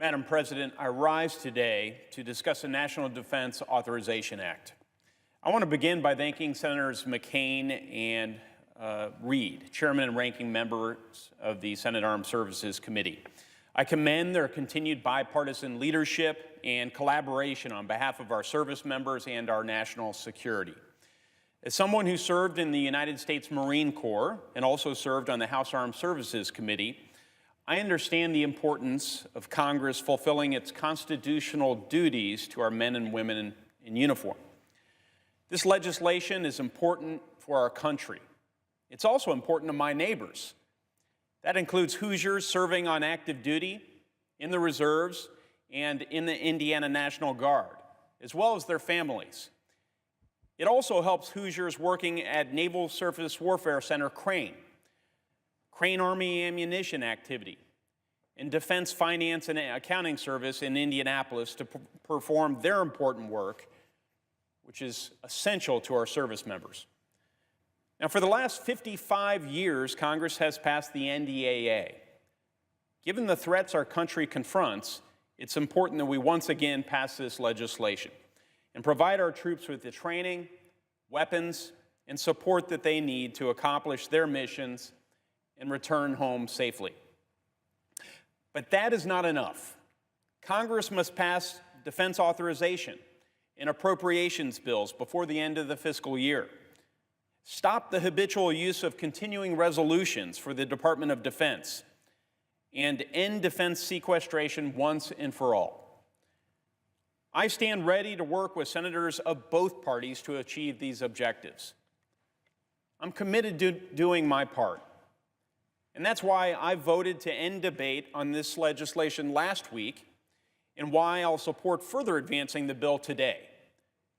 Madam President, I rise today to discuss the National Defense Authorization Act. I want to begin by thanking Senators McCain and Reid, Chairman and Ranking Members of the Senate Armed Services Committee. I commend their continued bipartisan leadership and collaboration on behalf of our service members and our national security. As someone who served in the United States Marine Corps and also served on the House Armed Services Committee, I understand the importance of Congress fulfilling its constitutional duties to our men and women in uniform. This legislation is important for our country. It's also important to my neighbors. That includes Hoosiers serving on active duty, in the reserves, and in the Indiana National Guard, as well as their families. It also helps Hoosiers working at Naval Surface Warfare Center Crane Army Ammunition Activity, and Defense Finance and Accounting Service in Indianapolis to perform their important work, which is essential to our service members. Now, for the last 55 years, Congress has passed the NDAA. Given the threats our country confronts, it's important that we once again pass this legislation and provide our troops with the training, weapons, and support that they need to accomplish their missions and return home safely. But that is not enough. Congress must pass defense authorization and appropriations bills before the end of the fiscal year. Stop the habitual use of continuing resolutions for the Department of Defense, and end defense sequestration once and for all. I stand ready to work with senators of both parties to achieve these objectives. I'm committed to doing my part. And that's why I voted to end debate on this legislation last week, and why I'll support further advancing the bill today,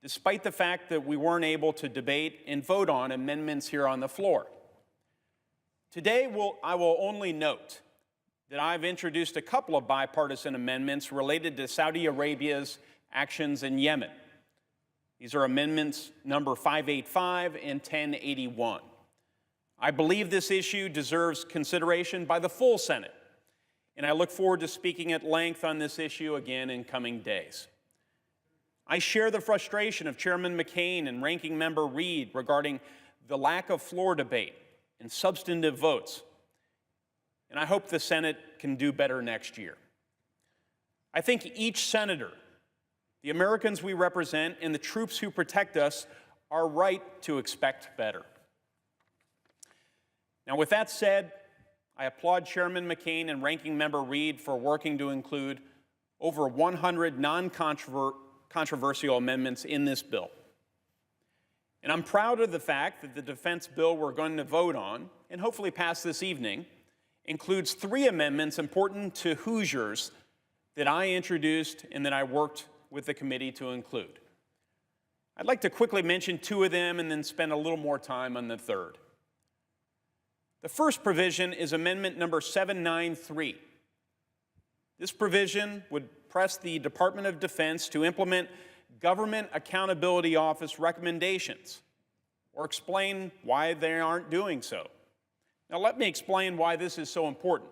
despite the fact that we weren't able to debate and vote on amendments here on the floor. Today, I will only note that I've introduced a couple of bipartisan amendments related to Saudi Arabia's actions in Yemen. These are amendments number 585 and 1081. I believe this issue deserves consideration by the full Senate, and I look forward to speaking at length on this issue again in coming days. I share the frustration of Chairman McCain and Ranking Member Reid regarding the lack of floor debate and substantive votes, and I hope the Senate can do better next year. I think each senator, the Americans we represent, and the troops who protect us are right to expect better. Now, with that said, I applaud Chairman McCain and Ranking Member Reid for working to include over 100 non-controversial amendments in this bill. And I'm proud of the fact that the defense bill we're going to vote on, and hopefully pass this evening, includes 3 amendments important to Hoosiers that I introduced and that I worked with the committee to include. I'd like to quickly mention 2 of them and then spend a little more time on the third. The first provision is Amendment number 793. This provision would press the Department of Defense to implement Government Accountability Office recommendations or explain why they aren't doing so. Now, let me explain why this is so important.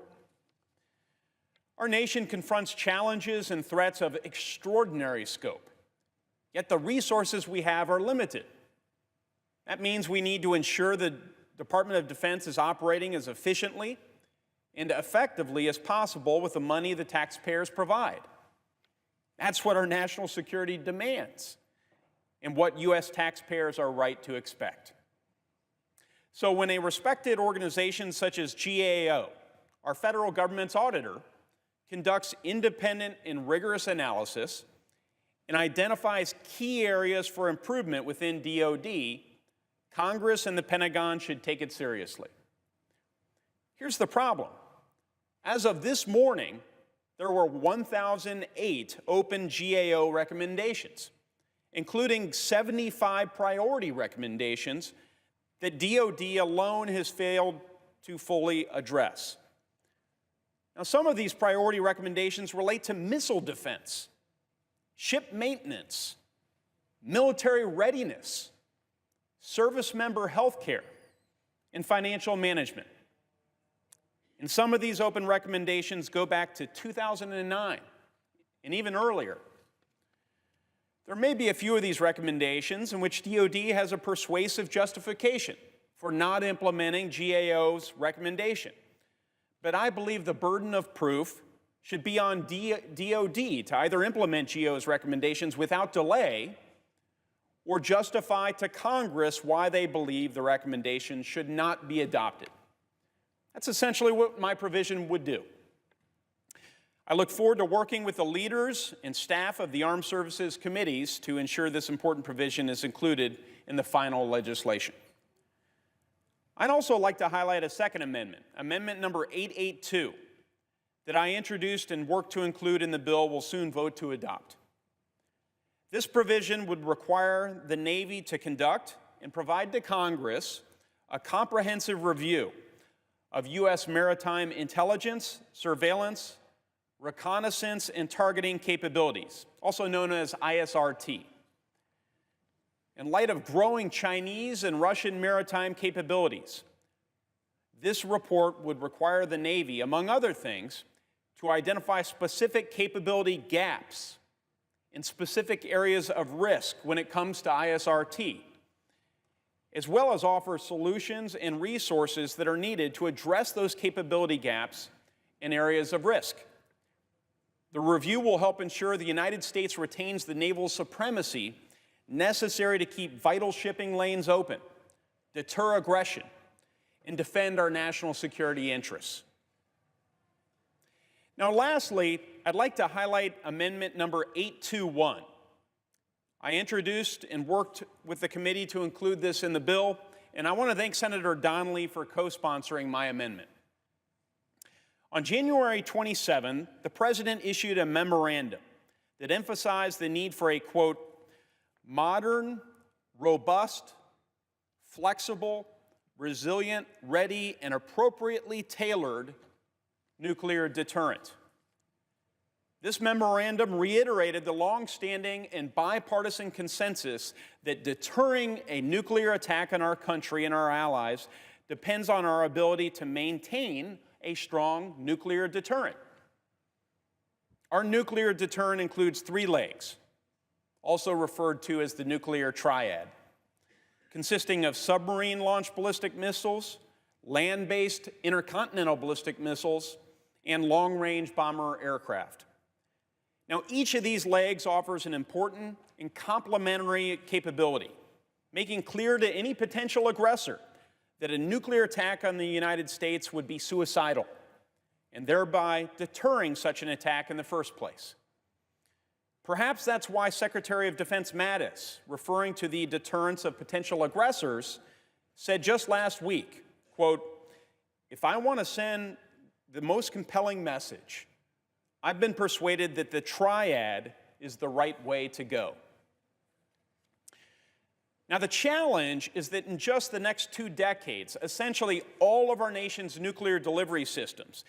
Our nation confronts challenges and threats of extraordinary scope, yet the resources we have are limited. That means we need to ensure the Department of Defense is operating as efficiently and effectively as possible with the money the taxpayers provide. That's what our national security demands and what U.S. taxpayers are right to expect. So when a respected organization such as GAO, our federal government's auditor, conducts independent and rigorous analysis and identifies key areas for improvement within DoD, Congress and the Pentagon should take it seriously. Here's the problem. As of this morning, there were 1,008 open GAO recommendations, including 75 priority recommendations that DoD alone has failed to fully address. Now, some of these priority recommendations relate to missile defense, ship maintenance, military readiness, service member health care, and financial management. And some of these open recommendations go back to 2009 and even earlier. There may be a few of these recommendations in which DoD has a persuasive justification for not implementing GAO's recommendation. But I believe the burden of proof should be on DoD to either implement GAO's recommendations without delay or justify to Congress why they believe the recommendation should not be adopted. That's essentially what my provision would do. I look forward to working with the leaders and staff of the Armed Services Committees to ensure this important provision is included in the final legislation. I'd also like to highlight a second amendment, Amendment number 882, that I introduced and worked to include in the bill we'll soon vote to adopt. This provision would require the Navy to conduct and provide to Congress a comprehensive review of U.S. maritime intelligence, surveillance, reconnaissance, and targeting capabilities, also known as ISRT. In light of growing Chinese and Russian maritime capabilities, this report would require the Navy, among other things, to identify specific capability gaps in specific areas of risk when it comes to ISRT, as well as offer solutions and resources that are needed to address those capability gaps in areas of risk. The review will help ensure the United States retains the naval supremacy necessary to keep vital shipping lanes open, deter aggression, and defend our national security interests. Now, lastly, I'd like to highlight Amendment number 821. I introduced and worked with the committee to include this in the bill, and I want to thank Senator Donnelly for co-sponsoring my amendment. On January 27, the President issued a memorandum that emphasized the need for a, quote, modern, robust, flexible, resilient, ready, and appropriately tailored nuclear deterrent. This memorandum reiterated the long-standing and bipartisan consensus that deterring a nuclear attack on our country and our allies depends on our ability to maintain a strong nuclear deterrent. Our nuclear deterrent includes three legs, also referred to as the nuclear triad, consisting of submarine-launched ballistic missiles, land-based intercontinental ballistic missiles, and long-range bomber aircraft. Now, each of these legs offers an important and complementary capability, making clear to any potential aggressor that a nuclear attack on the United States would be suicidal, and thereby deterring such an attack in the first place. Perhaps that's why Secretary of Defense Mattis, referring to the deterrence of potential aggressors, said just last week, quote, "If I want to send the most compelling message, I've been persuaded that the triad is the right way to go." Now, the challenge is that in just the next 2 decades, essentially all of our nation's nuclear delivery systems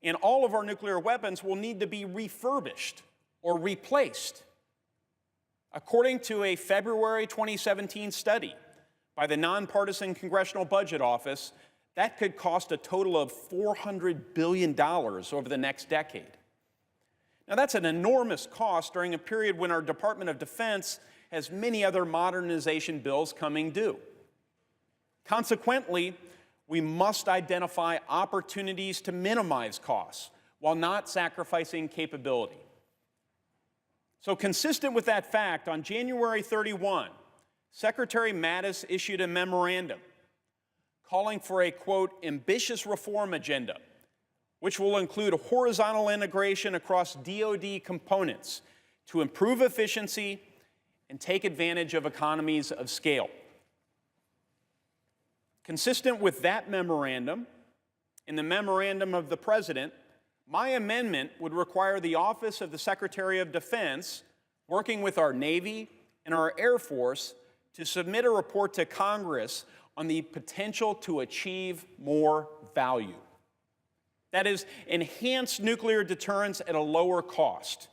and all of our nuclear weapons will need to be refurbished or replaced. According to a February 2017 study by the Nonpartisan Congressional Budget Office, that could cost a total of $400 billion over the next decade. Now, that's an enormous cost during a period when our Department of Defense has many other modernization bills coming due. Consequently, we must identify opportunities to minimize costs while not sacrificing capability. So, consistent with that fact, on January 31, Secretary Mattis issued a memorandum calling for a, quote, ambitious reform agenda, which will include horizontal integration across DoD components to improve efficiency and take advantage of economies of scale. Consistent with that memorandum, in the memorandum of the President, my amendment would require the Office of the Secretary of Defense, working with our Navy and our Air Force, to submit a report to Congress on the potential to achieve more value. That is, enhance nuclear deterrence at a lower cost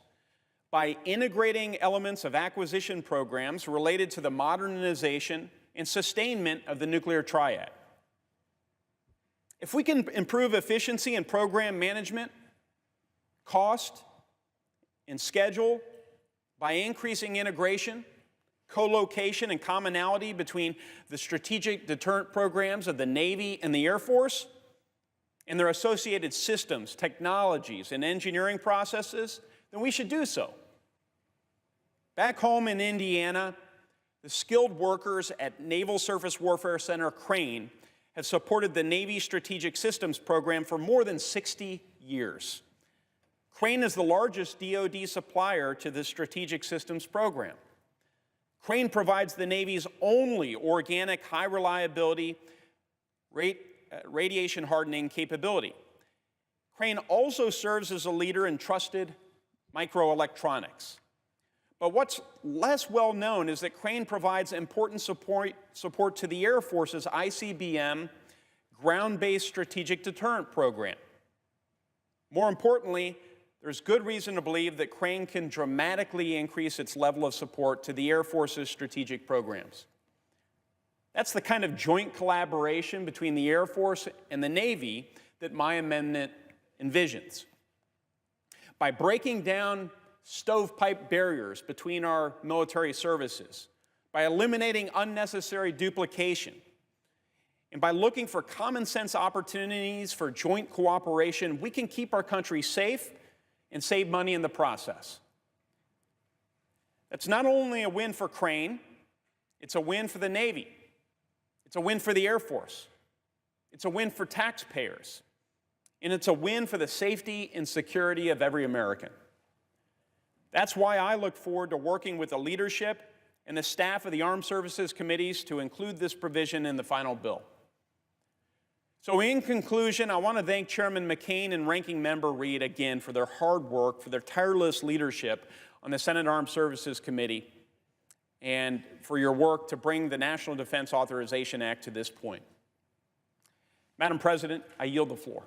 by integrating elements of acquisition programs related to the modernization and sustainment of the nuclear triad. If we can improve efficiency and program management, cost, in schedule, by increasing integration, co-location, and commonality between the strategic deterrent programs of the Navy and the Air Force and their associated systems, technologies, and engineering processes, then we should do so. Back home in Indiana, the skilled workers at Naval Surface Warfare Center Crane have supported the Navy Strategic Systems Program for more than 60 years. Crane is the largest DoD supplier to the Strategic Systems Program. Crane provides the Navy's only organic, high-reliability, radiation hardening capability. Crane also serves as a leader in trusted microelectronics. But what's less well known is that Crane provides important support to the Air Force's ICBM ground-based strategic deterrent program. More importantly, there's good reason to believe that Crane can dramatically increase its level of support to the Air Force's strategic programs. That's the kind of joint collaboration between the Air Force and the Navy that my amendment envisions. By breaking down stovepipe barriers between our military services, by eliminating unnecessary duplication, and by looking for common sense opportunities for joint cooperation, we can keep our country safe and save money in the process. That's not only a win for Crane, it's a win for the Navy. It's a win for the Air Force. It's a win for taxpayers. And it's a win for the safety and security of every American. That's why I look forward to working with the leadership and the staff of the Armed Services Committees to include this provision in the final bill. So in conclusion, I want to thank Chairman McCain and Ranking Member Reed again for their hard work, for their tireless leadership on the Senate Armed Services Committee, and for your work to bring the National Defense Authorization Act to this point. Madam President, I yield the floor.